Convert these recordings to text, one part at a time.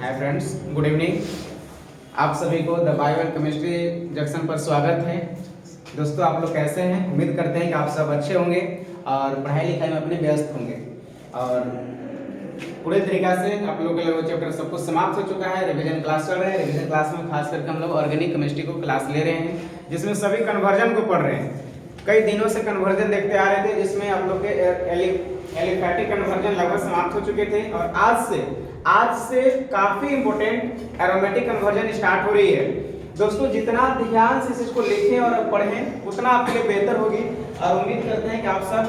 Hi friends, good evening. आप सभी को the bio and chemistry junction पर स्वागत है। दोस्तों, आप लोग कैसे हैं? उम्मीद करते हैं कि आप सब अच्छे होंगे और पढ़ाई लिखाई में अपने व्यस्त होंगे। और पूरे तरीक़ा से आप लोगों के लिए चैप्टर सब कुछ समाप्त हो चुका है। रिवीजन क्लास चल रहा है। रिवीजन क्लास में खास करके हम लोग ऑर्गेनिक केमिस्ट्री को क्लास ले रहे हैं, जिसमें सभी कन्वर्जन को पढ़ रहे हैं। कई दिनों से कन्वर्जन देखते आ रहे थे, जिसमें आप लोग के एलिफैटिक कन्वर्जन लगभग समाप्त हो चुके थे और आज से काफी इंपॉर्टेंट एरोमेटिक कन्वर्जन स्टार्ट हो रही है। दोस्तों, जितना ध्यान से इसको लिखें और पढ़ें उतना आपके लिए बेहतर होगी। और उम्मीद करते हैं कि आप सब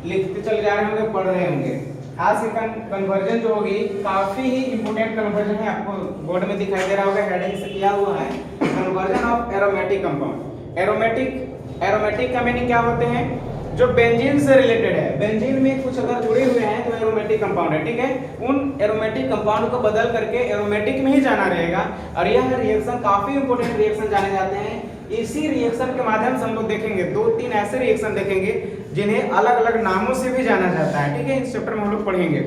लिखते चले जा रहे होंगे, पढ़ रहे होंगे। आज की कन्वर्जन जो होगी काफी ही इंपॉर्टेंट कन्वर्जन है। आपको बोर्ड में दिखाई दे रहा होगा, हेडिंग से किया हुआ है, conversion of aromatic compound. Aromatic का मीनिंग क्या होते हैं? जो बेंजीन से रिलेटेड है, बेंजीन में कुछ अगर जुड़े हुए हैं तो एरोमेटिक कंपाउंड है। ठीक है, उन एरोमेटिक कंपाउंड को बदल करके एरोमेटिक में ही जाना रहेगा। और यह रिएक्शन काफी इंपॉर्टेंट रिएक्शन जाने जाते हैं। इसी रिएक्शन के माध्यम से हम लोग देखेंगे 2-3 ऐसे रिएक्शन देखेंगे जिन्हें अलग अलग नामों से भी जाना जाता है। ठीक है, इस चैप्टर में हम लोग पढ़ेंगे।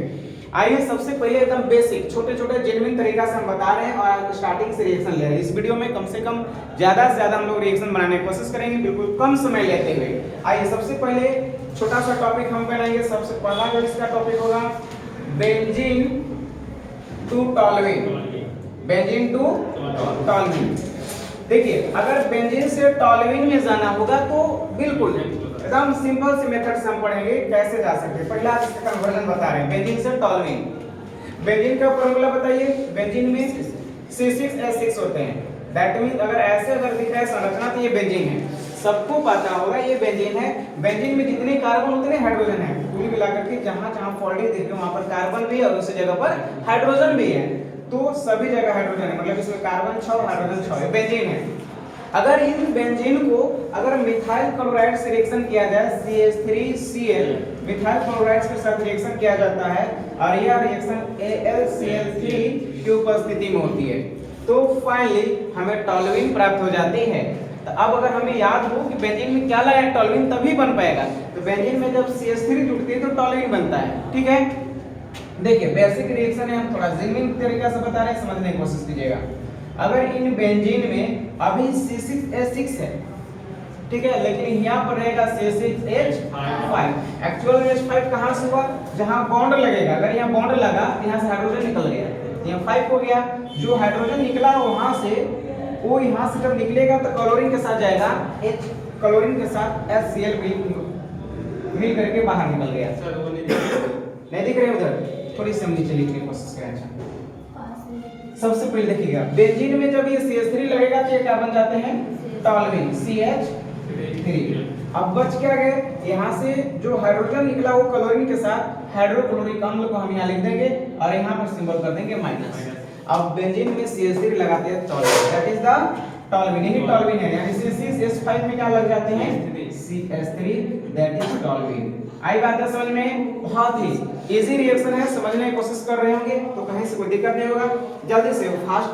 आइए सबसे पहले एकदम बेसिक छोटे छोटे जेन्युइन तरीका से हम बता रहे हैं और स्टार्टिंग से रिएक्शन ले रहे हैं। इस वीडियो में कम से कम ज्यादा से ज्यादा हम लोग रिएक्शन बनाने की कोशिश करेंगे, बिल्कुल कम समय लेते हुए। आइए सबसे पहले छोटा सा टॉपिक हम बनाएंगे। सबसे पहला जो इसका टॉपिक होगा benzene to toluene. Benzene to toluene. देखिए, अगर बेंजीन से टॉल्यूइन में जाना होगा तो बिल्कुल एकदम सिंपल से मेथड से हम पढ़ेंगे कैसे जा सकते हैं। पहला इसका कन्वर्जन बता रहे हैं, बेंजीन से टॉल्यूइन। बेंजीन का फॉर्मूला बताइए। बेंजीन में C6H6 होते हैं। दैट मींस अगर दिख रहा है संरचना तो ये बेंजीन है। सबको पता होगा ये बेंजीन है। बेंजीन में जितने कार्बन उतने हाइड्रोजन है। कुल मिलाकर के जहां फोल्डिंग देख रहे हो वहां पर कार्बन भी है और उसी जगह पर हाइड्रोजन भी है। तो सभी जगह हाइड्रोजन है, मतलब इसमें कार्बन 6 हाइड्रोजन 6 है, बेंजीन है। अगर इन बेंजीन को अगर मिथाइल क्लोराइड से रिएक्शन किया जाए, CH3Cl मिथाइल क्लोराइड के साथ रिएक्शन किया जाता है और यह रिएक्शन AlCl3 की उपस्थिति में होती है, तो फाइनली हमें टॉल्यूइन प्राप्त हो जाती है। तो अब अगर हमें याद हो कि बेंजीन में क्या लगा है, टॉल्यूइन तभी बन पाएगा। तो बेंजीन में जब CH3 जुड़ती है तो टॉल्यूइन बनता है। ठीक है, देखिए बेसिक रिएक्शन है, हम थोड़ा जेन्युइन तरीका से बता रहे हैं, समझने की कोशिश कीजिएगा। अगर इन बेंजीन में अभी C6H6 है, ठीक है, लेकिन यहाँ पर रहेगा C6H5। एक्चुअल में H5 कहाँ से हुआ? जहाँ बॉन्ड लगेगा। अगर यहाँ बॉन्ड लगा तो यहाँ से हाइड्रोजन निकल गया, यहाँ 5 हो गया। जो हाइड्रोजन निकला वहां से, वो यहाँ से जब निकलेगा तो क्लोरीन के साथ जाएगा, H क्लोरीन के साथ HCl मिल करके बाहर निकल गया। नहीं दिख रहे उधर? थोड़ी सी हम नीचे लिखने की कोशिश करें। अच्छा, सबसे पहले देखिएगा, बेंजीन में जब ये CH3 लगेगा तो ये क्या बन जाते हैं? Toluene, CH3। अब बच क्या गए? यहाँ से जो हाइड्रोजन निकला वो क्लोरीन के साथ हाइड्रोक्लोरिक अम्ल को हम यहाँ लिख देंगे और यहाँ पर सिंबल कर देंगे माइनस। अब बेंजीन में CH3 लगाते हैं toluene, that is the toluene. यही टॉल्यूइन है, यानी C6H5 में क्या लग जाते हैं? CH3, that is toluene. आई बात है समझ में? बहुत ही इजी रिएक्शन है, समझने की कोशिश कर रहे होंगे तो कहीं से कोई दिक्कत नहीं होगा। जल्दी से फास्ट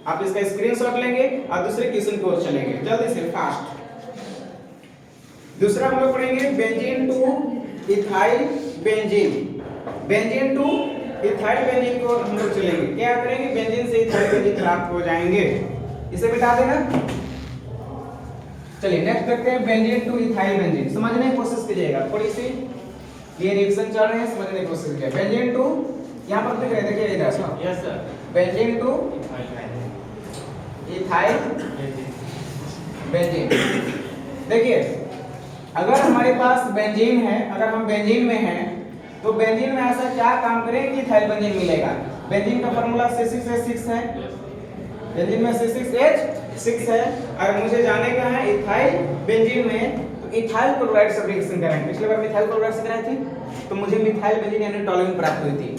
आप इसका स्क्रीनशॉट लेंगे और दूसरे क्वेश्चन की ओर चलेंगे। जल्दी से फास्ट। दूसरा हम लोग पढ़ेंगे benzene two ethyl benzene. Benzene two ethyl benzene को हम लोग चलेंगे। क्या करेंगे? बेंजीन से इथाइल बेंजीन प्राप्त हो जाएंगे। इसे मिटा देना। चलिए नेक्स्ट देखते हैं बेंजीन टू इथाइल बेंजीन। समझने की कोशिश कीजिएगा, थोड़ी सी ये रिएक्शन चल रहे हैं, समझने की कोशिश कीजिए। बेंजीन टू यहाँ पर दिख रहे, देखिए इधर। Yes sir. Benzene two ethyl benzene. देखिए, अगर हमारे पास बेंजीन है, अगर हम बेंजीन में हैं तो बेंजीन में ऐसा क्या काम करें कि इथाइल बेंजीन मिलेगा? बेंजीन का फार्मूला C6H6 है। बेंजीन में C6H6 है। अगर मुझे जाने का है इथाइल बेंजीन में, इथाइल क्लोराइड से रिएक्शन कराएंगे। पिछले बार मिथाइल क्लोराइड से कराई थी तो मुझे मिथाइल बेंजीन यानी टॉल्यूइन प्राप्त हुई थी।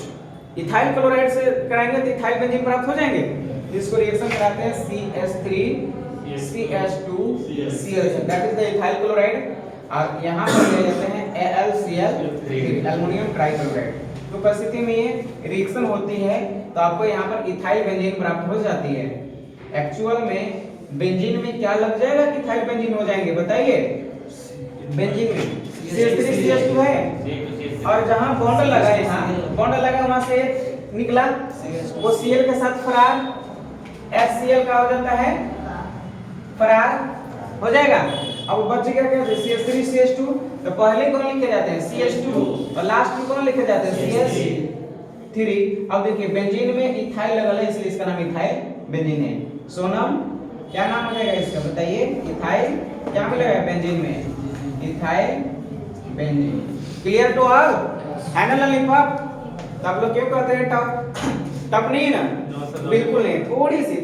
इथाइल क्लोराइड से कराएंगे तो इथाइल बेंजीन प्राप्त हो जाएंगे। इसको रिएक्शन कराते हैं CH3 CH2 Cl, that is the ethyl chloride. और यहाँ पर ले लेते हैं AlCl3, एल्युमिनियम ट्राइक्लोराइड। तो परिस्थिति में ये रिएक्शन होती है तो आपको यहाँ पर इथाइल बेंजीन प्राप्त हो जाती है। एक्चुअल में बेंजीन में क्या लग जाएगा कि इथाइल बेंजीन हो जाएंगे? बताइए। बेंजीन में CH3 CH2 है और जहां बॉन्ड लगा है, यहाँ बॉन्ड लगा वहां से निकला, वो Cl के साथ फरार, HCl का हो जाता है फरार, हो जाएगा। अब बच गया क्या, CH3 CH2, तो पहले कौन लिखे जाते हैं CH2 और लास्ट में कौन लिखे जाते हैं CH3। अब देखिए बेंजीन में इथाइल लगल है इसलिए इसका नाम इथाइल बेंजीन है। सोनम क्या नाम हो जाएगा इसका बताइए, इथाइल क्या मिलेगा बेंजीन में, ethyl benzene. Clear to all, है ना लॉलीपॉप। तो आप लोग क्यों कहते हैं टफ नहीं ना, बिल्कुल नहीं,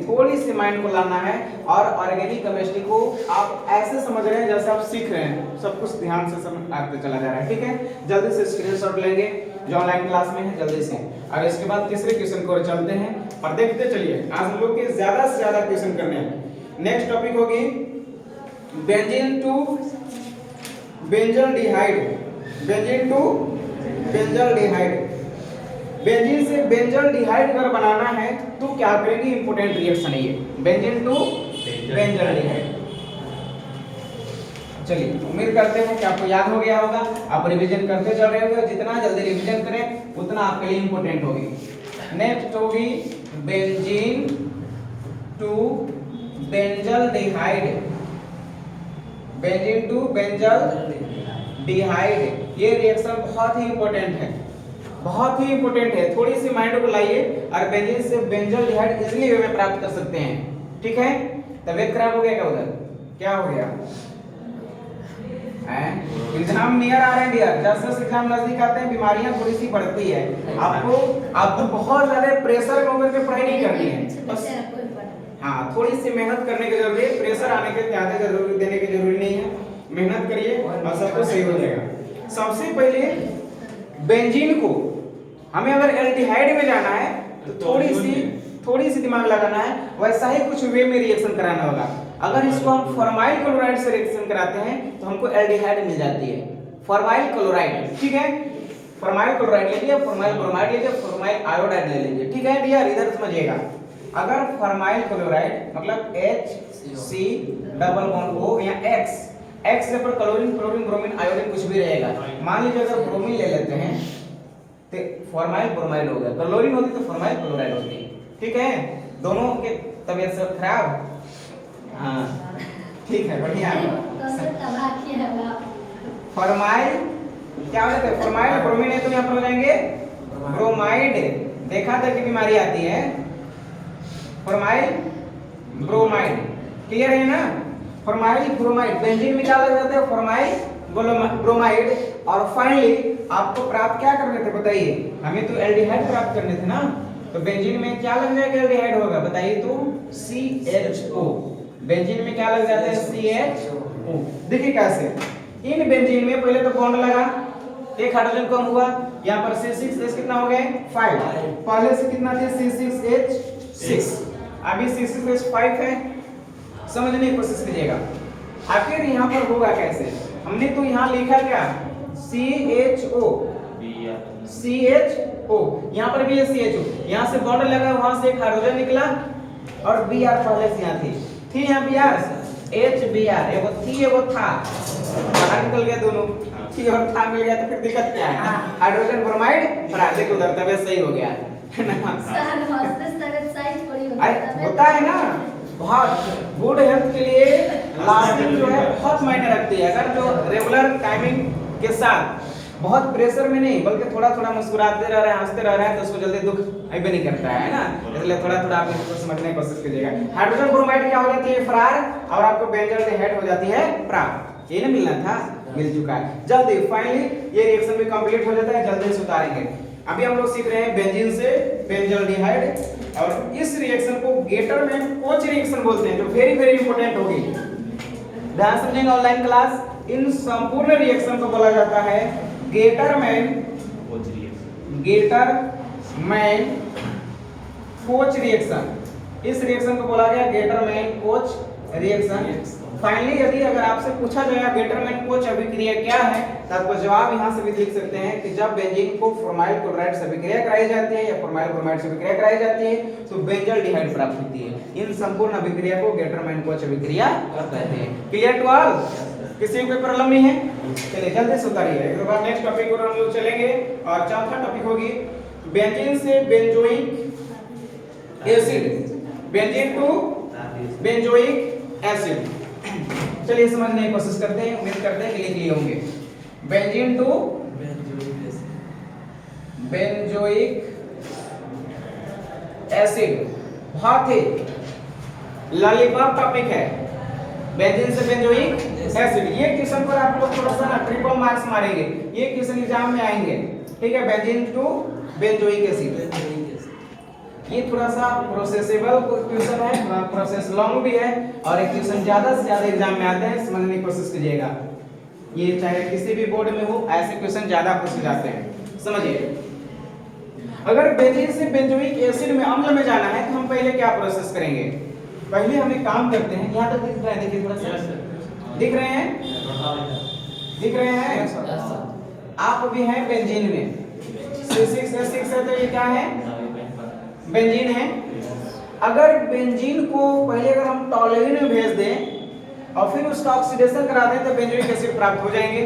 थोड़ी सी माइंड को लाना है। और ऑर्गेनिक केमिस्ट्री को आप ऐसे समझ रहे हैं जैसे आप सीख रहे हैं, सब कुछ ध्यान से समझ आते चला जा रहा है, ठीक है। जल्दी से स्क्रीनशॉट लेंगे जो ऑनलाइन क्लास में है जल्दी से, और इसके बाद तीसरे क्वेश्चन को चलते हैं और देखते चलिए। आज हम लोग के ज्यादा से ज्यादा क्वेश्चन करने हैं। नेक्स्ट टॉपिक होगी benzene to benzaldehyde, benzene to benzaldehyde. Benzene से बेंजल्डिहाइड अगर बनाना है तो क्या करेंगे, इंपॉर्टेंट रिएक्शन है ये, बेंजीन टू बेंजल्डिहाइड। चलिए उम्मीद करते हैं कि आपको याद हो गया होगा, आप रिवीजन करते चल रहे होंगे, जितना जल्दी रिवीजन करें उतना आपके लिए इंपॉर्टेंट होगी। नेक्स्ट होगी benzene to benzaldehyde, benzene to benzaldehyde. ये रिएक्शन बहुत ही इंपॉर्टेंट है, बहुत ही इंपॉर्टेंट है, थोड़ी सी माइंड को लाइए। और बेंजीन से बेंजल्डिहाइड इजीली वे में प्राप्त कर सकते हैं, ठीक है। तबीयत खराब हो गया क्या उधर, क्या हो गया है? एग्जाम नियर आ रहे हैं डियर, जैसे एग्जाम नजदीक आते हैं बीमारियां थोड़ी सी बढ़ती है। आपको बहुत ज्यादा प्रेशर में होकर के पढ़ाई नहीं करनी है, बस हाँ थोड़ी सी मेहनत करने की जरूरत है। प्रेशर आने के ज्यादा जरूरी देने की जरूरी नहीं है, मेहनत करिए और सब कुछ सही हो जाएगा। सबसे पहले बेंजीन को हमें अगर एल्डिहाइड में जाना है तो थोड़ी सी दिमाग लगाना है, वैसा ही कुछ वे में रिएक्शन कराना होगा। अगर इसको हम फॉर्माइल क्लोराइड से रिएक्शन कराते हैं तो हमको एल्डिहाइड मिल जाती है, फॉर्माइल क्लोराइड, ठीक है। फॉर्माइल क्लोराइड ले लीजिए, फॉर्माइल ब्रोमाइड ले लीजिए, फॉर्माइल आयोडाइड ले लीजिए, ठीक है डियर। इधर समझिएगा, अगर फॉर्माइल क्लोराइड मतलब HC डबल बॉन्ड O या X से पर क्लोरीन क्लोरीन ब्रोमीन आयोडीन कुछ भी रहेगा। मान लीजिए अगर ब्रोमीन ले लेते हैं तो फॉर्माइल ब्रोमाइड हो गया, क्लोरीन होती तो फॉर्माइल क्लोराइड होती, ठीक है। दोनों के तबीयत सब खराब, हाँ ठीक है बढ़िया। फॉर्माइल क्या हो जाता है, फॉर्माइल ब्रोमीन है तो यहाँ पर हो जाएंगे ब्रोमाइड। देखा था कि बीमारी आती है, फॉर्माइल ब्रोमाइड, क्लियर है ना। फॉर्माइल ब्रोमाइड, बेंजीन में क्या लग जाता है फॉर्माइल ब्रोमाइड। और फाइनली आपको प्राप्त क्या करने थे बताइए, हमें तो एल्डिहाइड प्राप्त करने थे ना, तो बेंजीन में क्या लग जाएगा एल्डिहाइड होगा बताइए तो CHO। बेंजीन में क्या लग जाता है CHO। देखिए कैसे, इन बेंजीन में पहले तो बॉन्ड लगा, एक हाइड्रोजन कम हुआ, यहाँ पर C6H कितना हो गए 5, पहले से कितना थे C6H6, अभी C6H5 है। समझने की कोशिश कीजिएगा आखिर यहाँ पर होगा कैसे। हमने तो यहाँ लिखा क्या CHO, यहाँ पर भी है CHO, यहाँ से बॉन्ड लगा, वहां से एक हाइड्रोजन निकला और Br पहले से यहाँ थी यहाँ Br HBr, एगो थी एगो था, बाहर निकल गया दोनों, थी और था मिल गया तो फिर दिक्कत क्या है, हाइड्रोजन ब्रोमाइड प्राकृतिक उधर तबियत सही हो गया होता है ना। बहुत गुड हेल्थ के लिए लास्टिंग जो है बहुत मायने रखती है। अगर जो रेगुलर टाइमिंग के साथ बहुत प्रेशर में नहीं बल्कि थोड़ा थोड़ा मुस्कुराते रह रहे हैं, हंसते रह रहे हैं, तो उसको जल्दी दुख अभी नहीं करता है ना। इसलिए थोड़ा थोड़ा आप इसको समझने की कोशिश कीजिएगा। हाइड्रोजन ब्रोमाइड क्या हो जाती है फरार, और आपको बेंजल्डिहाइड हो जाती है प्राप्त। ये ना मिलना था, मिल चुका है। जल्दी फाइनली ये रिएक्शन भी कंप्लीट हो जाता है, जल्दी से उतारेंगे। अभी हम लोग सीख रहे हैं बेंजीन से बेंजल्डिहाइड, और इस रिएक्शन को गेटरमैन कोच रिएक्शन बोलते हैं, जो वेरी वेरी इंपॉर्टेंट होगी। ध्यान समझेंगे ऑनलाइन क्लास। इन संपूर्ण रिएक्शन को बोला जाता है गेटरमैन कोच रिएक्शन। इस रिएक्शन को बोला गया गेटरमैन कोच रिएक्शन। फाइनली यदि अगर आपसे पूछा जाएगा गेटरमैन कोच अभिक्रिया क्या है, तो आपको जवाब यहां से भी लिख सकते हैं कि जब बेंजीन को फॉर्माइल क्लोराइड से अभिक्रिया कराई जाती है या फॉर्माइल ब्रोमाइड से अभिक्रिया कराई जाती है तो बेंजल्डिहाइड प्राप्त होती है। इन संपूर्ण अभिक्रिया को गेटरमैन कोच अभिक्रिया कहते हैं। क्लियर टू ऑल, किसी को प्रॉब्लम नहीं है। चलिए जल्दी से उतारिए, एक बार नेक्स्ट टॉपिक पर हम लोग चलेंगे और चौथा टॉपिक होगी बेंजीन से benzoic acid, benzene to benzoic acid. चलिए समझने की कोशिश करते हैं, उम्मीद करते हैं कि लिख लिए होंगे। बेंजीन टू बेंजोइक एसिड, बहुत ही लॉलीपॉप टॉपिक है। बेंजीन से बेंजोइक एसिड, ये क्वेश्चन पर आप लोग थोड़ा सा ना ट्रिपल मार्क्स मारेंगे, ये क्वेश्चन एग्जाम में आएंगे, ठीक है। बेंजीन टू बेंजोइक एसिड, ये थोड़ा सा प्रोसेसेबल क्वेश्चन है, प्रोसेस लॉन्ग भी है और एक क्वेश्चन ज्यादा से ज्यादा एग्जाम में आते हैं, समझने की कोशिश कीजिएगा। ये चाहे किसी भी बोर्ड में हो, ऐसे क्वेश्चन ज्यादा पूछे जाते हैं, समझिए। अगर बेंजीन से बेंजोइक एसिड में अम्ल में जाना है तो हम पहले क्या प्रोसेस करेंगे? पहले हम एक काम करते हैं, यहाँ तक दिख रहा है, देखिए थोड़ा सा दिख रहे हैं, दिख रहे हैं। आप अभी हैं बेंजीन में, C6H6 है तो ये क्या है? बेंजीन है। अगर बेंजीन को पहले अगर हम टॉलुइन में भेज दें और फिर उसका ऑक्सीडेशन करा दें तो बेंजोइक एसिड प्राप्त हो जाएंगे।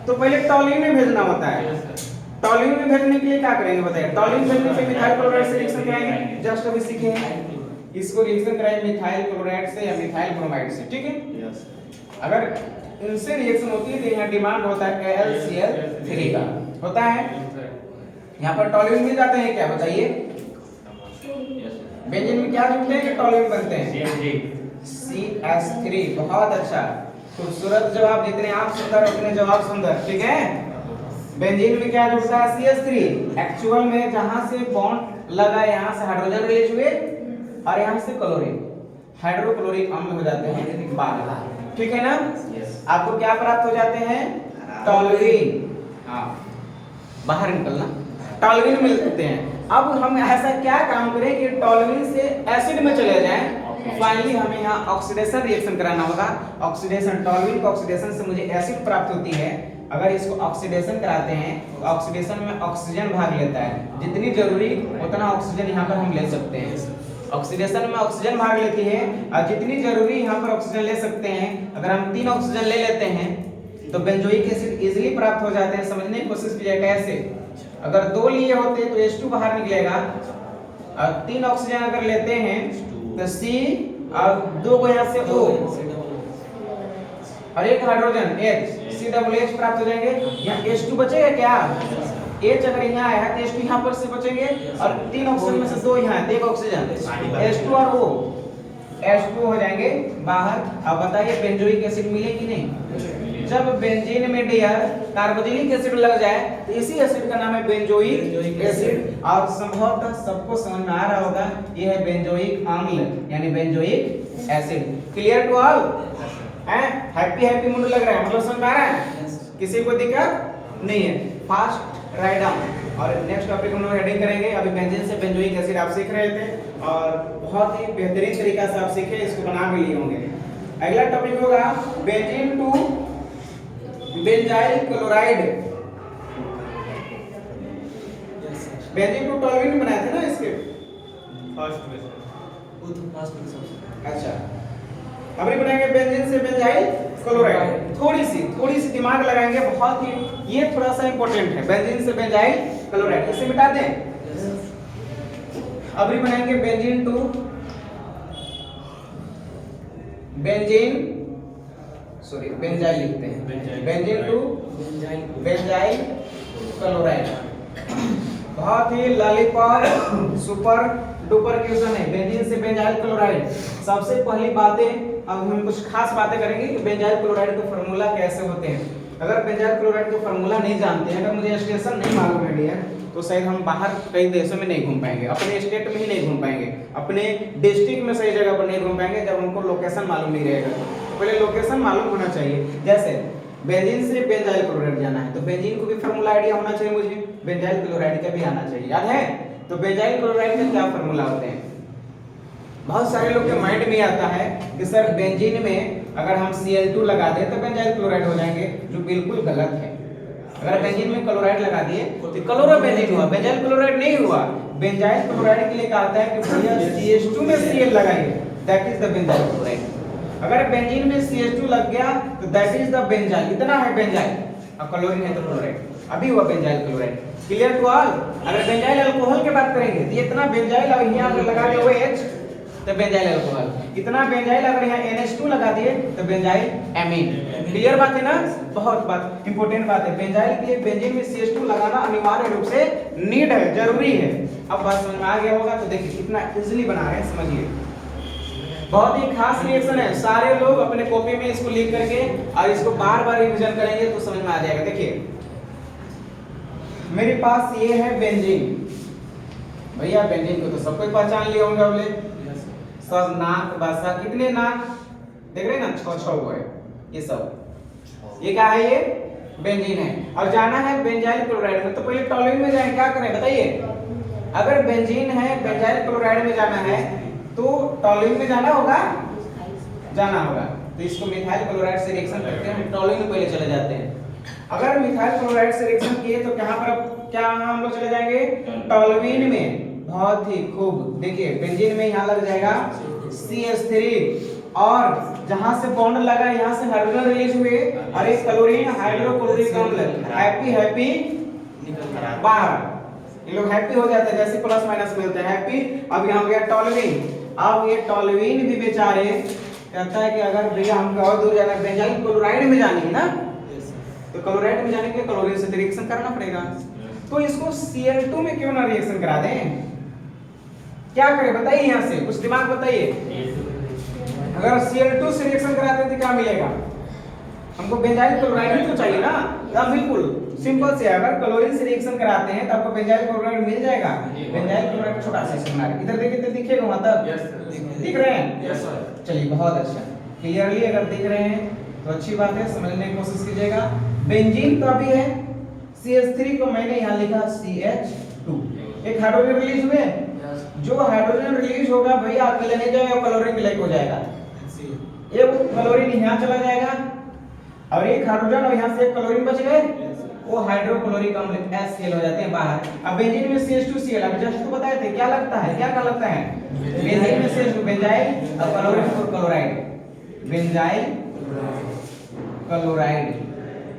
तो पहले टॉलुइन में भेजना होता है। टॉलुइन में भेजने के लिए क्या करेंगे बताइए? टॉलुइन भेजने से मिथाइल क्लोराइड से रिएक्शन कराएंगे, जस्ट अभी सीखे हैं। इसको रिएक्शन कराएंगे मिथाइल क्लोराइड से या मिथाइल ब्रोमाइड से, ठीक है। अगर इनसे रिएक्शन होती है तो यहाँ डिमांड होता है AlCl3 का, होता है। यहाँ पर टॉलुइन मिल जाते हैं क्या बताइए? बेंजीन में क्या जुड़ते हैं कि टॉलुइन बनते हैं? CH3, बहुत अच्छा, खूबसूरत जवाब। जितने आप सुंदर उतने जवाब सुंदर, ठीक है। बेंजीन में क्या जुड़ता है? CH3। एक्चुअल में जहां से बॉन्ड लगा, यहां से हाइड्रोजन रिलीज हुए और यहां से क्लोरीन, हाइड्रोक्लोरिक अम्ल हो जाते हैं बाहर, ठीक है ना। आपको क्या प्राप्त हो जाते हैं? टॉलुइन, हाँ बाहर निकलना, टॉलुइन मिलते हैं। अब हम ऐसा क्या काम करें कि टॉलुइन से एसिड में चले जाएं। फाइनली हमें यहाँ ऑक्सीडेशन रिएक्शन कराना होगा। ऑक्सीडेशन, टॉलुइन को ऑक्सीडेशन से मुझे एसिड प्राप्त होती है। अगर इसको ऑक्सीडेशन कराते हैं तो ऑक्सीडेशन में ऑक्सीजन भाग लेता है, जितनी जरूरी उतना ऑक्सीजन यहाँ पर हम ले सकते हैं। ऑक्सीडेशन में ऑक्सीजन भाग लेती है और जितनी जरूरी यहाँ पर ऑक्सीजन ले सकते हैं। अगर हम 3 ऑक्सीजन ले लेते हैं तो बेंजोइक एसिड इजीली प्राप्त हो जाते हैं। समझने की कोशिश कीजिए कैसे। अगर 2 लिए होते तो H2 बाहर निकलेगा और 3 ऑक्सीजन अगर लेते हैं तो C और 2 को यहाँ से O और एक हाइड्रोजन H, COOH प्राप्त हो जाएंगे। यहाँ H2 बचेगा क्या? H अगर यहाँ आया है तो H2 यहाँ पर से बचेंगे और 3 ऑक्सीजन में से 2 यहाँ है, 1 ऑक्सीजन, H2 और O, H2 हो जाएंगे बाहर। अब बताइए बेंजोइक एसिड मिले कि नहीं? जब बेंजीन में डियर कार्बोक्सिलिक एसिड लग जाए तो इसी एसिड का नाम है बेंजोइक एसिड। और संभवतः सबको समझ में आ रहा होगा, ये है बेंजोइक अम्ल यानी benzoic acid. Clear to all? हैं? हैप्पी हैप्पी मूड लग रहा है, मतलब समझ में आ रहा है? किसी को दिक्कत नहीं है? Fast write down. और नेक्स्ट टॉपिक हम लोग हेडिंग करेंगे। अभी बेंजीन से बेंजोइक एसिड आप सीख रहे थे और बहुत ही बेहतरीन तरीका से आप सीखे, इसको बना भी लिए होंगे। अगला टॉपिक होगा benzene to benzyl chloride. Benzene to toluene बनाए थे ना इसके फर्स्ट में, वो तो फर्स्ट में। अच्छा, अब ये बनाएंगे बेंजीन से बेंजाइल क्लोराइड। थोड़ी सी दिमाग लगाएंगे, बहुत ही ये थोड़ा सा इंपॉर्टेंट है। बेंजीन से बेंजाइल क्लोराइड, इसे मिटा दें। अब ये बनाएंगे बेंजीन टू बेंजाइल लिखते हैं, बेंजीन टू बेंजाइल क्लोराइड। बहुत ही लॉलीपॉप सुपर डुपर क्वेश्चन है। बेंजीन से बेंजाइल क्लोराइड, सबसे पहली बातें, अब हम कुछ खास बातें करेंगे कि बेंजाइल क्लोराइड का फार्मूला कैसे होते हैं। अगर बेंजाइल क्लोराइड का फार्मूला नहीं जानते हैं, अगर मुझे स्टेशन नहीं मालूम है डियर, तो शायद हम बाहर कई देशों में नहीं घूम पाएंगे, अपने स्टेट में ही नहीं घूम पाएंगे, अपने डिस्ट्रिक्ट में सही जगह पर नहीं घूम पाएंगे जब हमको लोकेशन मालूम नहीं रहेगा। तो पहले लोकेशन मालूम होना चाहिए। जैसे बेंजीन से बेंजाइल क्लोराइड जाना है तो बेंजीन को भी फार्मूला आइडिया होना चाहिए, मुझे बेंजाइल क्लोराइड का भी आना चाहिए, याद है? तो बेंजाइल क्लोराइड के क्या फार्मूला होते हैं? बहुत सारे लोग के माइंड में आता है कि सर बेंजीन में अगर हम Cl2 लगा दें तो बेंजाइल क्लोराइड हो जाएंगे, जो बिल्कुल गलत है। अगर बेंजीन में क्लोराइड लगा दिए तो क्लोरोबेंजीन हुआ, बेंजाइल क्लोराइड नहीं हुआ। बेंजाइल क्लोराइड के लिए कहता है कि भैया CH2 में Cl लगाइए, that is the benzyl chloride. अगर बेंजीन में CH2 लग गया तो दैट इज द बेंजाइल, इतना है बेंजाइल, और क्लोरीन है तो क्लोराइड। अभी हुआ benzyl chloride. Clear to all. अगर बेंजाइल अल्कोहल की बात करेंगे तो ये इतना बेंजाइल और यहाँ अगर लगा दिया OH तो बेंजाइल अल्कोहल, इतना बेंजाइल अगर यहाँ NH2 लगा दिए तो बेंजाइल एमीन। क्लियर बात है ना? बहुत बात इंपॉर्टेंट बात है, बेंजाइल के लिए बेंजीन में CH2 लगाना अनिवार्य रूप से नीड है, जरूरी है। अब बात समझ में आ गया होगा तो देखिए कितना इजीली बना रहे हैं, समझिए। बहुत ही खास रिएक्शन है, सारे लोग अपने कॉपी में इसको लिख करके और इसको बार बार रिवीजन करेंगे तो समझ में आ जाएगा। देखिए मेरे पास ये है बेंजीन, भैया बेंजीन को तो सब कोई पहचान लिया होंगे बोले, सब नाक बसा, कितने नाक देख रहे हैं ना, 6 हुआ है ये सब। ये क्या है? ये बेंजीन है। और जाना है बेंजाइल क्लोराइड में, तो पहले टॉलुइन में जाए, क्या करें बताइए? अगर बेंजीन है बेंजाइल क्लोराइड में जाना है तो टॉलुइन में जाना होगा, तो इसको मिथाइल क्लोराइड से रिएक्शन करते हैं, टॉलुइन में पहले चले जाते हैं। अगर मिथाइल क्लोराइड से रिएक्शन किए तो कहां पर क्या हम लोग चले जाएंगे? टॉलुइन में। बहुत ही खूब, देखिए बेंजीन में यहां लग जाएगा CH3 और जहां से बॉन्ड लगा यहां से हाइड्रोजन रिलीज हुए और एक क्लोरीन हाइड्रोक्लोरिक अम्ल हैप्पी बाहर, ये लोग हैप्पी हो जाते हैं जैसे प्लस माइनस मिलते हैं हैप्पी। अब यहाँ गया टॉलुइन, अब ये टॉलुइन भी बेचारे कहता है कि अगर भैया हमको और दूर जाना है, बेंजाइल क्लोराइड में जानी है ना, तो क्लोराइड में जाने के लिए क्लोरीन से रिएक्शन करना पड़ेगा। तो इसको Cl2 में क्यों ना रिएक्शन करा दें? क्या करें बताइए? यहाँ से कुछ दिमाग बताइए। अगर Cl2 से रिएक्शन कराते हैं तो क्या मिलेगा? हमको बेंजाइल क्लोराइड ही तो चाहिए ना। बिल्कुल सिंपल से, अगर क्लोरीन से रिएक्शन कराते हैं तो आपको बेंजाइल क्लोराइड मिल जाएगा। बेंजाइल क्लोराइड छोटा सा बना है, इधर देखिए तो दिखेगा वहां तक, दिख रहे हैं? Yes sir. चलिए बहुत अच्छा, क्लियरली अगर दिख रहे हैं तो अच्छी बात है, समझने की कोशिश कीजिएगा। बेंजीन तो अभी है, CH3 को मैंने यहाँ लिखा CH2, एक हाइड्रोजन रिलीज हुए, जो हाइड्रोजन रिलीज होगा भैया अकेले नहीं जाएगा, क्लोरीन ब्लैक हो जाएगा, एक क्लोरीन यहाँ चला जाएगा और एक हाइड्रोजन और यहाँ से एक क्लोरीन बच गए, वो हाइड्रोक्लोरिक अम्ल HCl हो जाते हैं बाहर। अब बेंजीन में CH2Cl, अब जस्ट तो बताए थे क्या लगता है, क्या लगता है? बेंजीन में CH2 बेंजाइल और क्लोरीन और क्लोराइड, बेंजाइल क्लोराइड।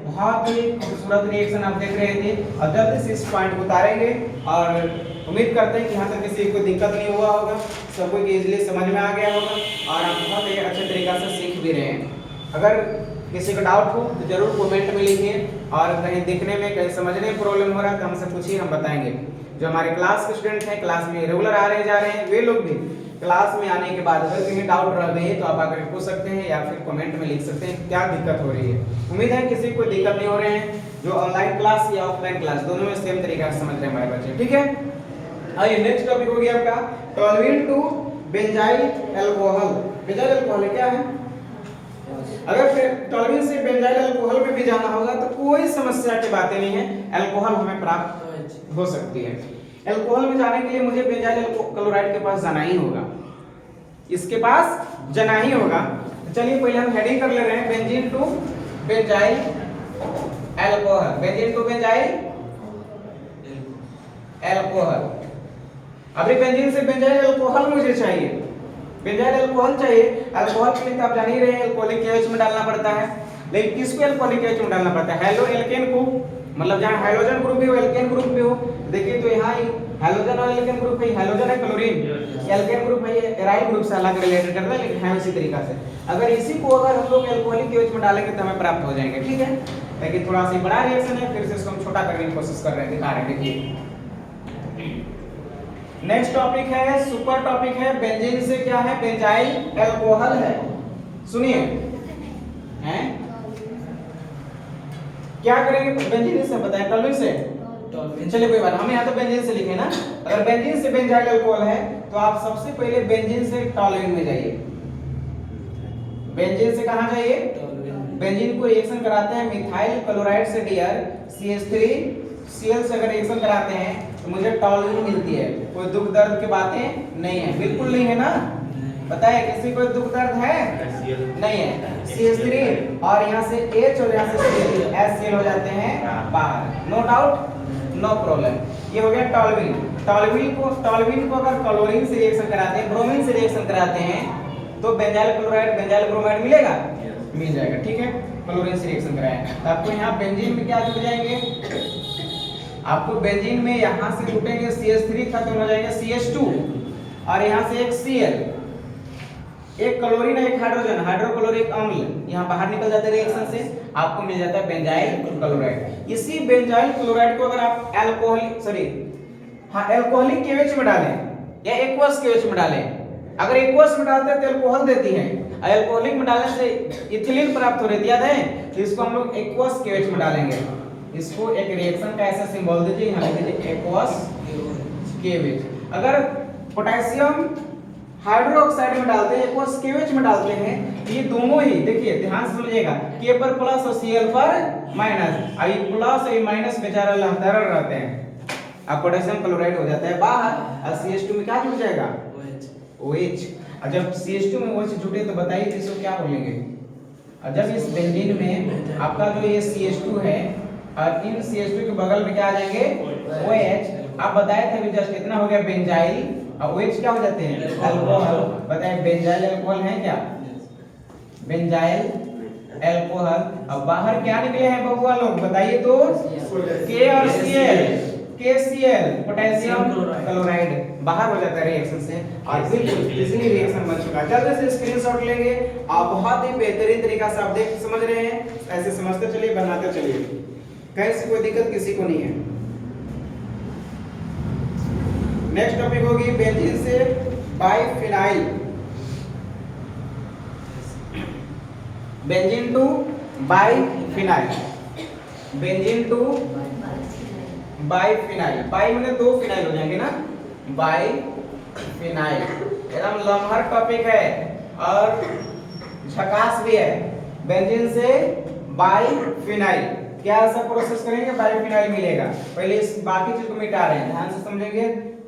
बहुत ही खूबसूरत रिएक्शन आप देख रहे थे और जल्दी से इस पॉइंट को उतारेंगे और उम्मीद करते हैं कि यहाँ तक किसी को दिक्कत नहीं हुआ होगा, सबको इजीली समझ में आ गया होगा और आप बहुत ही अच्छे तरीके से सीख भी रहे हैं। अगर किसी का डाउट हो तो जरूर कमेंट में लिखिए और कहीं दिखने में कहीं समझने में प्रॉब्लम हो रहा है तो हमसे पूछिए, हम बताएंगे। जो हमारे क्लास के स्टूडेंट हैं, क्लास में रेगुलर आ रहे जा रहे हैं, वे लोग भी क्लास में आने के बाद अगर कहीं डाउट रह गई तो आप आकर पूछ सकते हैं या फिर कमेंट में लिख सकते हैं क्या दिक्कत हो रही है। उम्मीद है किसी को दिक्कत नहीं हो रहे हैं, जो ऑनलाइन क्लास या ऑफलाइन क्लास दोनों में सेम तरीके से समझ रहे हैं हमारे बच्चे, ठीक है। आइए नेक्स्ट टॉपिक हो गया आपका toluene to benzyl alcohol. Benzyl alcohol क्या है? अगर टॉलुइन से बेंजाइल अल्कोहल में भी जाना होगा तो कोई समस्या की बातें नहीं है, अल्कोहल हमें प्राप्त हो सकती है। अल्कोहल में जाने के लिए मुझे बेंजाइल क्लोराइड के पास जाना ही होगा, इसके पास जाना ही होगा। तो चलिए पहले हम हेडिंग कर ले रहे हैं, benzene to benzyl alcohol, benzene to benzyl alcohol. अभी बेंजीन से बेंजाइल अल्कोहल मुझे चाहिए, बेंजाइल अल्कोहल चाहिए। अल्कोहल के लिए तो आप जान ही रहे हैं अल्कोहलिक एच में डालना पड़ता है, लेकिन किसको अल्कोहलिक एच में डालना पड़ता है? हेलो एल्केन को, मतलब जहां हाइड्रोजन ग्रुप भी हो एल्केन ग्रुप भी हो। देखिए तो यहाँ हाइड्रोजन और एल्केन ग्रुप है, हाइड्रोजन है क्लोरीन, एल्केन ग्रुप है एराइल ग्रुप से अलग रिलेटेड करता है, लेकिन है उसी तरीका से। अगर इसी को अगर हम लोग अल्कोहलिक एच में डालेंगे तो हमें प्राप्त हो जाएंगे, ठीक है। लेकिन थोड़ा सा बड़ा रिएक्शन है, फिर से इसको हम छोटा करने की कोशिश कर रहे हैं, दिखा रहे हैं। देखिए नेक्स्ट टॉपिक है, सुपर टॉपिक है, बेंजीन से क्या है? बेंजाइल अल्कोहल है। सुनिए हैं क्या करेंगे बेंजीन से, बताएं टॉलुइन से। चलिए कोई बात, हम यहाँ तो बेंजीन से लिखे ना। अगर बेंजीन से बेंजाइल अल्कोहल है तो आप सबसे पहले बेंजीन से टॉलुइन में जाइए। बेंजीन से कहां जाइए? बेंजीन को रिएक्शन कराते हैं मिथाइल क्लोराइड से डियर CH3Cl से अगर रिएक्शन कराते हैं तो मुझे टॉलुइन मिलती है। कोई दुख दर्द की बातें नहीं है, बिल्कुल नहीं है ना। बताइए किसी को दुख दर्द है? नहीं है। CH3 और यहाँ से H और यहाँ से HCl हो जाते हैं बाहर, नो डाउट, नो प्रॉब्लम। ये हो गया टॉलुइन। टॉलुइन को अगर क्लोरीन से रिएक्शन कराते हैं, ब्रोमीन से रिएक्शन कराते हैं तो बेंजाइल क्लोराइड बेंजाइल ब्रोमाइड मिलेगा, मिल जाएगा, ठीक है। क्लोरीन से रिएक्शन कराया, तो आपको यहाँ बेंजीन में क्या जुड़ जाएंगे, आपको बेंजीन में यहाँ से जुटेंगे CH3 खत्म हो जाएगा CH2 और यहाँ से एक Cl, एक क्लोरीन एक हाइड्रोजन, हाइड्रोक्लोरिक अम्ल यहाँ बाहर निकल जाते हैं रिएक्शन से, आपको मिल जाता है बेंजाइल क्लोराइड। इसी बेंजाइल क्लोराइड को अगर आप एल्कोहलिक केवेच में डालें या एक्वस केवेच में डालें, अगर एक्वस में डालते हैं तो अल्कोहल देती है, अल्कोहलिक में डालने से इथिलीन प्राप्त हो रही है, याद है, तो इसको हम लोग एक्वस केवेच में डालेंगे। इसको एक रिएक्शन का ऐसा सिंबल दीजिए, यहाँ लिख दीजिए एक्वस केवेच। अगर पोटेशियम हाइड्रोक्साइड में डालते हैं, एक्वस केवेच में डालते हैं, ये दोनों ही देखिए ध्यान से समझिएगा, K पर प्लस और Cl पर माइनस, और ये प्लस और ये माइनस बेचारा लहरदार रहते हैं, अब पोटेशियम क्लोराइड हो जाता है बाहर और CH2 में क्या जुड़ जाएगा, OH। और जब CH2 में OH जुटे तो बताइए इसको क्या बोलेंगे, और जब इस बेंजीन में आपका जो ये CH2 है और इन CH2 के बगल में क्या आ जाएंगे OH, आप बताए थे अभी जस्ट कितना हो गया बेंजाइल, और OH क्या हो जाते हैं अल्कोहल, बताइए बेंजाइल अल्कोहल है क्या, बेंजाइल अल्कोहल। अब बाहर क्या निकले हैं बबुआ लोग बताइए तो, K और Cl, KCl पोटेशियम क्लोराइड बाहर हो जाता है रिएक्शन से, और बिल्कुल इजीली रिएक्शन बन चुका है। जल्दी से स्क्रीनशॉट लेंगे, आप बहुत ही बेहतरीन तरीका से आप देख समझ रहे हैं, ऐसे समझते चलिए बनाते चलिए, कहीं से कोई दिक्कत किसी को नहीं है। नेक्स्ट टॉपिक होगी बेंजीन से biphenyl, benzene to biphenyl, benzene to biphenyl, bi माने दो फिनाइल हो जाएंगे ना, बाइफिनाइल एकदम लम्हर टॉपिक है और झकास भी है। बेंजीन से बाइफिनाइल क्या सब प्रोसेस करेंगे, बाइफिनाइल मिलेगा। पहले इस बाकी चीज को मिटा रहे हैं, ध्यान से समझेंगे,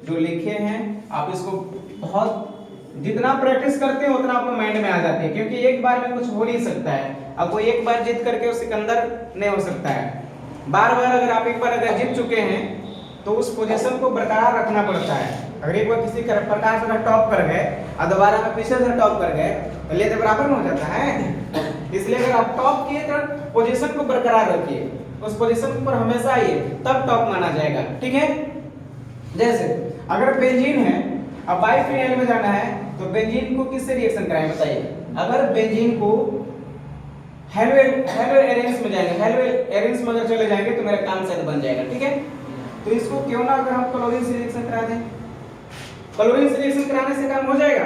जो लिखे हैं आप इसको बहुत जितना प्रैक्टिस करते हैं उतना आपको माइंड में आ जाती है, क्योंकि एक बार में कुछ हो नहीं सकता है, आपको एक बार जीत करके उस सिकंदर नहीं हो सकता है, बार बार अगर आप एक बार अगर जीत चुके हैं तो उस पोजीशन को बरकरार रखना पड़ता है। अगर एक बार किसी प्रकार से टॉप कर गए और दोबारा में पीछे से टॉप कर गए तो लेते बराबर में हो जाता है, इसलिए अगर आप टॉप किए तो पोजीशन को बरकरार रखिए, उस पोजीशन पर हमेशा आइए, तब टॉप माना जाएगा, ठीक है। जैसे अगर बेंजीन है, अब बाइफिनाइल में जाना है तो बेंजीन को किससे रिएक्शन कराएं बताइए। अगर बेंजीन को हेलो एरेंस में जाएंगे, हेलो एरेंस में अगर चले जाएंगे तो मेरा काम शायद बन जाएगा, ठीक है। तो इसको क्यों ना अगर हम क्लोरीन से रिएक्शन करा दें, क्लोरीन से रिएक्शन कराने से काम हो जाएगा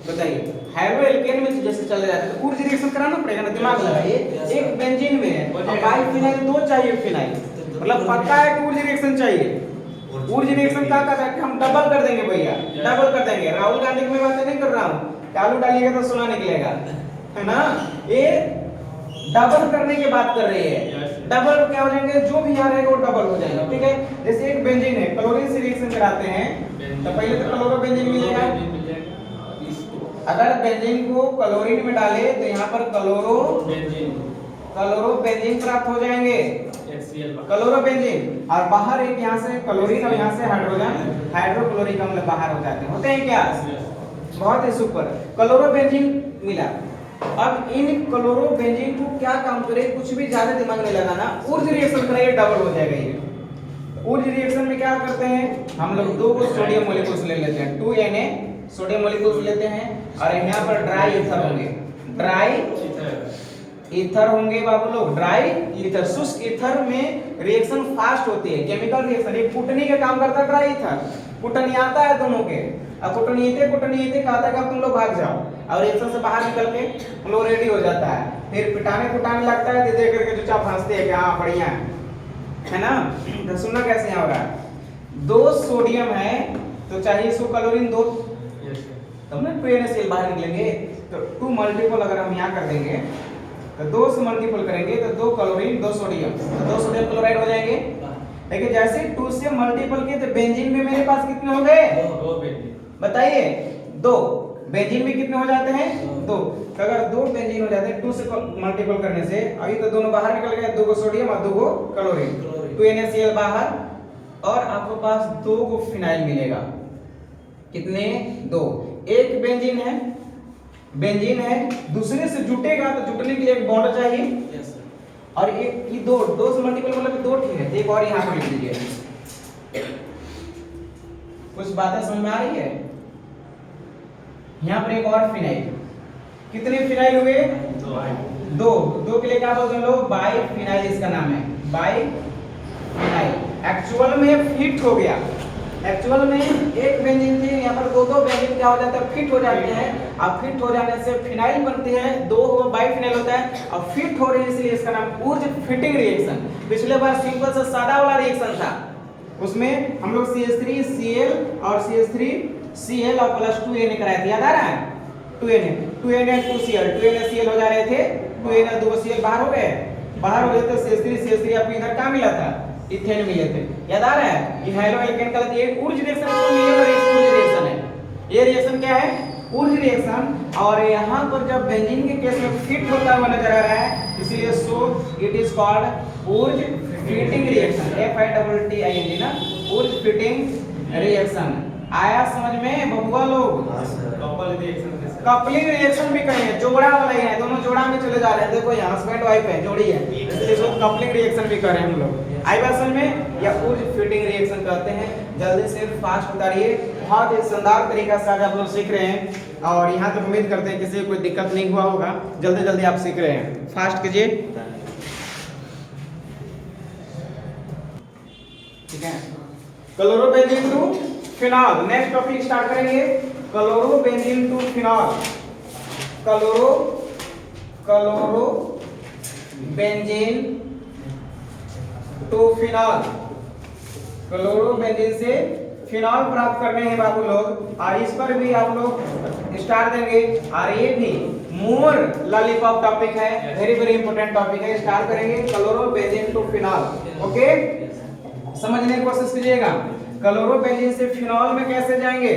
बताइए। हेलो एल्केन में जैसे चले जाते हैं तो ऊर्ज रिएक्शन कराना पड़ेगा ना, दिमाग लगाइए। एक बेंजीन में है बाइफिनाइल दो चाहिए फिनाइल, मतलब पक्का है कि ऊर्ज रिएक्शन चाहिए। ऊर्ज रिएक्शन क्या कर रहा है कि हम डबल कर देंगे भैया, डबल कर देंगे। राहुल गांधी की मैं बात नहीं कर रहा हूँ, आलू डालिएगा तो सोना निकलेगा, है ना। ये डबल करने की बात कर रही है, डबल क्या हो जाएंगे, जो भी यहाँ रहेगा वो डबल हो जाएगा, ठीक है। जैसे एक बेंजीन है, क्लोरीन से रिएक्शन कराते हैं तो पहले तो क्लोरोबेंजीन मिलेगा। अगर बेंजीन को क्लोरीन में डाले तो यहाँ पर क्लोरोबेंजीन प्राप्त हो जाएंगे, क्लोरोबेंजीन, और बाहर एक यहाँ से क्लोरीन और यहाँ से हाइड्रोजन, हाइड्रोक्लोरिक अम्ल बाहर हो जाते हैं, होते हैं क्या, बहुत ही सुपर। क्लोरोबेंजीन मिला, अब इन क्लोरोबेंजीन को क्या काम करे, कुछ भी ज्यादा दिमाग नहीं लगाना, ऊर्ज रिएक्शन कराइए, डबल हो जाएगा ये। ऊर्ज रिएक्शन में क्या करते हैं हम लोग, दो को सोडियम मॉलिक्यूल्स ले लेते हैं, 2Na सोडियम मॉलिक्यूल्स लेते हैं, और यहाँ पर ड्राई ईथर होंगे, ड्राई ईथर होंगे बाबू लोग, ड्राई ईथर। शुष्क ईथर में रिएक्शन फास्ट होती है, केमिकल रिएक्शन, ये कुटनी का काम करता है ड्राई ईथर, कुटनी आता है दोनों के, अब कुटनीते कहता है कि तुम लोग भाग जाओ, और रिएक्शन से बाहर निकल के हम लोग रेडी हो जाता है, फिर पिटाने लगता है, देख करके चुपचाप हंसते हैं कि हाँ बढ़िया है ना। तो सुनना कैसे यहाँ हो रहा है, दो सोडियम है तो चाहिए इसको क्लोरीन दो, तब ना 2NaCl बाहर निकलेंगे, तो 2 मल्टीपल अगर हम यहाँ कर देंगे तो 2 से मल्टीपल करेंगे तो 2 क्लोरीन 2 सोडियम, तो 2 सोडियम क्लोराइड हो जाएंगे। लेकिन जैसे 2 से मल्टीपल किए तो बेंजीन में मेरे पास कितने हो गए, बताइए 2, बेंजीन में कितने हो जाते हैं 2, तो अगर 2 बेंजीन हो जाते हैं 2 से मल्टीपल करने से, अभी तो दोनों बाहर निकल गए, 2 को सोडियम और 2 को क्लोरीन, 2NaCl बाहर, और आपके पास 2 को फिनाइल मिलेगा, कितने 2। एक बेंजीन है बेंजीन है, दूसरे से जुटेगा तो जुटने के लिए एक बॉन्ड चाहिए, और एक की दो से मल्टीपल मतलब दो ठीक है। एक और यहाँ पर लिख दीजिए। कुछ बातें समझ में आ रही है? यहाँ पर एक और फिनाइल, कितने फिनाइल हुए? दो के लिए क्या बोलते हैं लोग? बाई फिनाइल, इसका नाम है बाई फिनाइल। एक्चुअल में फिट हो गया, एक्चुअल में एक बेंजीन थी, यहाँ पर दो बेंजीन क्या हो जाता है? फिट हो जाते हैं। अब फिट हो जाने से फिनाइल बनती है, दो बाई फिनाइल होता है। अब फिट हो रही है इसलिए इसका नाम ऊर्ज फिटिंग रिएक्शन। पिछले बार सिंपल सा सादा वाला रिएक्शन था, उसमें हम लोग CH3 Cl और CH3 Cl और प्लस 2Na कराए थे, याद आ रहा है? 2Na 2Cl 2Na Cl हो जा रहे थे, 2Na 2Cl बाहर हो गए तो CH3 आपको इधर क्या मिला था? इथेन मिले थे, याद आ रहा है? ये हेलो एल्केन का ये ऊर्ज रिएक्शन है। ये रिएक्शन क्या है? Wurtz reaction. और यहाँ पर जब बेंजीन के केस में फिट होता हुआ नजर आ रहा है, इसीलिए so it is called Wurtz fitting reaction, FITTING ना, ऊर्ज फिटिंग रिएक्शन। आया समझ में बबुआ लोग? कपलिंग रिएक्शन भी कहेंगे, जोड़ा वाला ही है, दोनों जोड़ा में चले जा रहे हैं। देखो यहाँ हस्बैंड वाइफ है, जोड़ी है, इसलिए इसको कपलिंग रिएक्शन भी कर रहे हैं हम लोग। आई बात समझ में? या ऊर्ज फिटिंग रिएक्शन कहते हैं। जल्दी से फास्ट उतारिए, बहुत ही शानदार तरीका से आज आप लोग सीख रहे हैं, और यहाँ तक उम्मीद करते हैं किसी को कोई दिक्कत नहीं हुआ होगा। जल्दी जल्दी आप सीख रहे हैं, फास्ट कीजिए, ठीक है। Chlorobenzene to phenol, next topic start करेंगे। Chlorobenzene to phenol, chlorobenzene to phenol, chlorobenzene से फिनॉल प्राप्त करने हैं बाबू लोग, और इस पर भी आप लोग स्टार देंगे। और ये भी मोर लॉलीपॉप टॉपिक है, वेरी वेरी इंपॉर्टेंट टॉपिक है, स्टार करेंगे क्लोरोबेंजीन टू फिनॉल। ओके, समझने की कोशिश कीजिएगा। क्लोरोबेंजीन से फिनॉल में कैसे जाएंगे,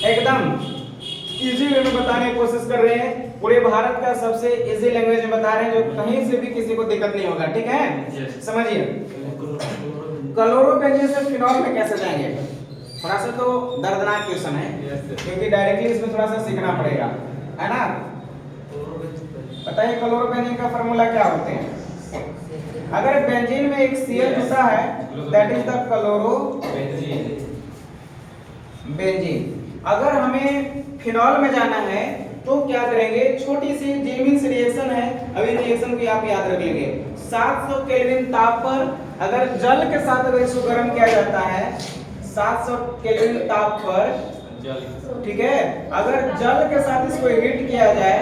एकदम इजी वे में बताने की कोशिश कर रहे हैं। पूरे भारत का सबसे इजी लैंग्वेज में बता रहे हैं, जो कहीं से भी किसी को दिक्कत नहीं होगा, ठीक है? समझिए, क्लोरोबेंजीन से फिनॉल में कैसे जाएंगे? थोड़ा सा तो दर्दनाक क्वेश्चन है, क्योंकि डायरेक्टली इसमें थोड़ा सा सीखना पड़ेगा, है ना? बताइए क्लोरोबेंजीन का फार्मूला क्या होते हैं? अगर बेंजीन में एक Cl जुटा है, दैट इज द क्लोरोबेंजीन। अगर हमें फिनॉल में जाना है तो क्या करेंगे? छोटी सी जेमिन से रिएक्शन है, अभी रिएक्शन को आप याद रख लेंगे। 700 केल्विन ताप पर अगर जल के साथ अगर इसको गर्म किया जाता है, 700 केल्विन ताप पर, ठीक है, अगर जल के साथ इसको हीट किया जाए,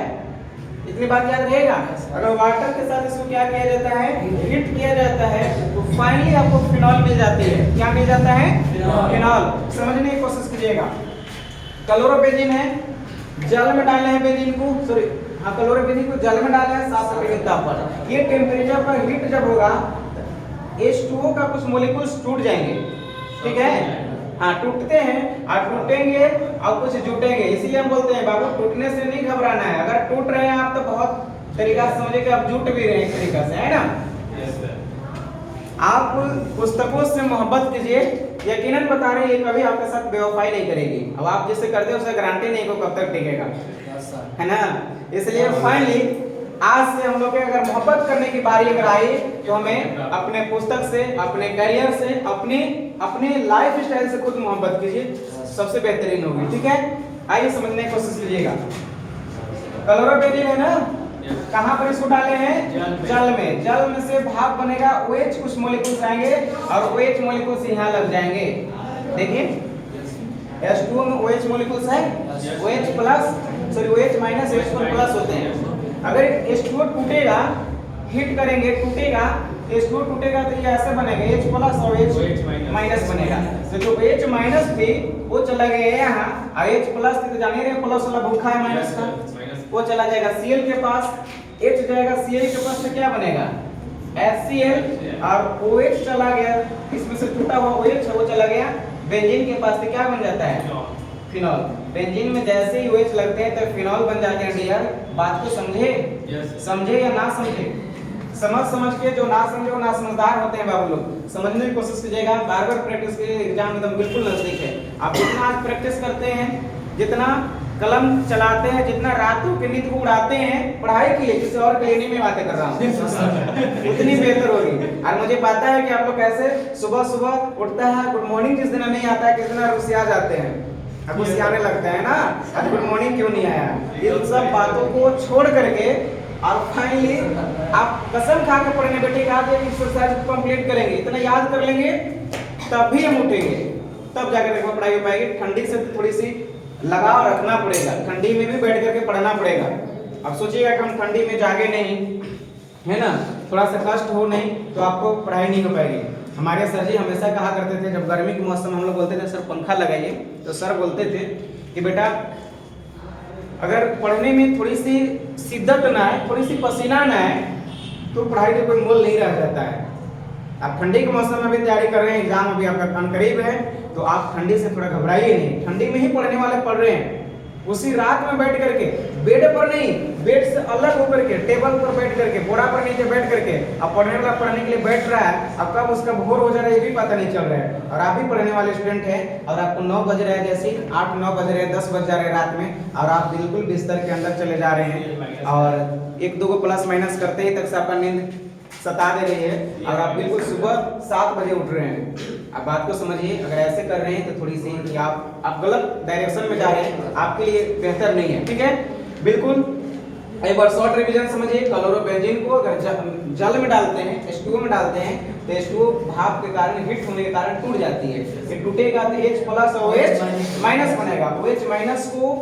इतनी बात याद रहेगा। अगर वाटर के साथ इसको क्या किया जाता है? हीट किया जाता है, तो फाइनली आपको फिनॉल मिल जाती है। क्या मिल जाता है? फिनॉल। समझने की कोशिश कीजिएगा। क्लोरोबेंजीन है, जल में डालना है बेंजीन को, सॉरी हाँ, क्लोरोबेंजीन को जल में डालना है 700 केल्विन ताप पर। ये टेम्परेचर पर हीट जब होगा, H2O का कुछ मॉलिक्यूल्स टूट जाएंगे, ठीक है? हाँ, टूटते हैं और टूटेंगे और कुछ जुटेंगे, इसीलिए हम बोलते हैं बाबू टूटने से नहीं घबराना है। अगर टूट रहे हैं आप तो बहुत तरीका से समझिए कि आप जुट भी रहे हैं एक तरीका से, है ना? आप पुस्तकों से मोहब्बत कीजिए, यकीनन बता रहे हैं ये कभी आपके साथ बेवफाई नहीं करेगी। अब आप जिससे करते हो उसे गारंटी नहीं को कब तक टिकेगा, है ना? इसलिए फाइनली आज से हम लोग के अगर मोहब्बत करने की बारी अगर आई तो हमें अपने पुस्तक से, अपने करियर से, अपने लाइफ स्टाइल से खुद मोहब्बत कीजिए, सबसे बेहतरीन होगी, ठीक है? आइए समझने की कोशिश कीजिएगा। क्लोरोबेंजीन है ना, कहाँ पर इसको डाले हैं? जल में। जल में से भाप बनेगा, OH कुछ मॉलिक्यूल्स आएंगे और OH मॉलिक्यूल्स यहाँ लग जाएंगे। देखिए H2O में OH मॉलिक्यूल्स है, OH plus sorry OH minus H1 plus होते हैं। अगर H2O टूटेगा, हीट करेंगे, टूटेगा, H2O टूटेगा तो ये ऐसे बनेगा, H प्लस और H माइनस बनेगा। तो जो H माइनस थी वो चला गया यहाँ, और H प्लस थी तो जानिए रहे प्लस वाला भूखा है माइनस का, वो चला जाएगा Cl के पास, H जाएगा Cl के पास, तो क्या बनेगा? HCl, और OH चला गया, इसमें से टूटा हुआ OH वो चला गया बेंजीन के पास, तो क्या बन जाता है? फिनॉल। बेंजीन में जैसे ही OH लगते हैं तो फिनॉल बन जाते हैं। डियर, बात को समझे? समझे या ना समझे? समझ के, जो ना समझे वो ना समझदार होते हैं बाबू लोग। समझने की कोशिश कीजिएगा, बार बार प्रैक्टिस कीजिए, एग्जाम एकदम बिल्कुल नजदीक है। आप जितना आज प्रैक्टिस करते हैं, जितना कलम चलाते हैं, जितना रातों की नींद को उड़ाते हैं पढ़ाई के लिए, किसी और के लिए नहीं मैं बातें कर रहा हूँ, उतनी बेहतर होगी। और मुझे पता है कि आप लोग कैसे सुबह सुबह उठता है, गुड मॉर्निंग जिस दिन नहीं आता है, किस दिन रुसिया जाते हैं, अब रुसियाने लगता है ना, आज गुड मॉर्निंग क्यों नहीं आया। इन सब बातों को छोड़ करके और फाइनली आप कसम खा के पढ़ेंगे बेटे कि आज एक एक्सरसाइज कंप्लीट करेंगे, इतना याद कर लेंगे तब भी हम उठेंगे, तब जाकर पढ़ाई हो पाएगी। ठंडी से थोड़ी सी लगाव रखना पड़ेगा, ठंडी में भी बैठ करके पढ़ना पड़ेगा। अब सोचिएगा कि हम ठंडी में जागे नहीं, है ना, थोड़ा सा कष्ट हो नहीं तो आपको पढ़ाई नहीं हो पाएगी। हमारे सर जी हमेशा कहा करते थे, जब गर्मी के मौसम हम लोग बोलते थे सर पंखा लगाइए, तो सर बोलते थे कि बेटा अगर पढ़ने में थोड़ी सी शिद्दत ना है, थोड़ी सी पसीना ना है, तो पढ़ाई का कोई मोल नहीं रह जाता है। आप ठंडी के मौसम में भी तैयारी कर रहे हैं, एग्जाम अभी आपका करीब है, तो आप ठंडी से थोड़ा घबराइए नहीं। ठंडी में ही पढ़ने वाले पढ़ रहे हैं, उसी रात में बैठ करके, बेड पर नहीं, बेड से अलग होकर के, टेबल पर बैठ करके, बोरा पर नीचे बैठ करके अब पढ़ने वाला पढ़ने के लिए बैठ रहा है, अब कब उसका भोर हो जा रहा है ये भी पता नहीं चल रहा है। और आप भी पढ़ने वाले स्टूडेंट हैं और आपको 9 बज रहे हैं, जैसे 8-9 बज रहे हैं, 10 बज जा रहे हैं रात में, और आप बिल्कुल बिस्तर के अंदर चले जा रहे हैं और 1-2 को प्लस माइनस करते ही तक से आपका नींद सता दे रही है और आप बिल्कुल सुबह 7 बजे उठ रहे हैं। आप बात को समझिए, अगर ऐसे कर रहे हैं तो थोड़ी सी कि आप गलत डायरेक्शन में जा रहे हैं, आपके लिए बेहतर नहीं है, ठीक है। बिल्कुल एक बार शॉर्ट रिवीजन समझिए। क्लोरोबेंजीन को अगर जल में डालते हैं, H2O में डालते हैं, तो H2O भाप के कारण, हीट होने के कारण टूट जाती है। ये टूटेगा तो H प्लस और OH माइनस बनेगा। OH माइनस को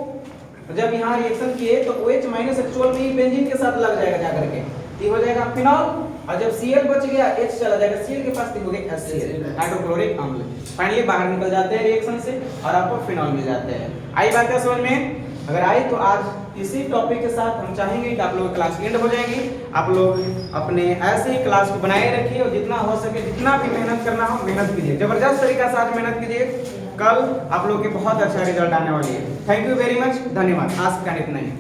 जब यहाँ रिएक्शन किए तो OH माइनस एक्चुअल में ही बेंजीन के साथ लग जाएगा जाकर के, ये हो जाएगा फिनॉल, और जब Cl बच गया H चला जाएगा, Cl के पास हो गया HCl, हाइड्रोक्लोरिक अम्ल। फाइनली बाहर निकल जाते हैं रिएक्शन से और आपको फिनॉल मिल जाते हैं। आई बात है समझ में? अगर आई तो आज इसी टॉपिक के साथ हम चाहेंगे कि आप लोग क्लास एंड हो जाएगी। आप लोग अपने ऐसे ही क्लास को बनाए रखिए और जितना हो सके, जितना भी मेहनत करना हो मेहनत कीजिए, जबरदस्त तरीका से आज मेहनत कीजिए, कल आप लोग के बहुत अच्छा रिजल्ट आने वाली है। थैंक यू वेरी मच, धन्यवाद। आज का इतना ही।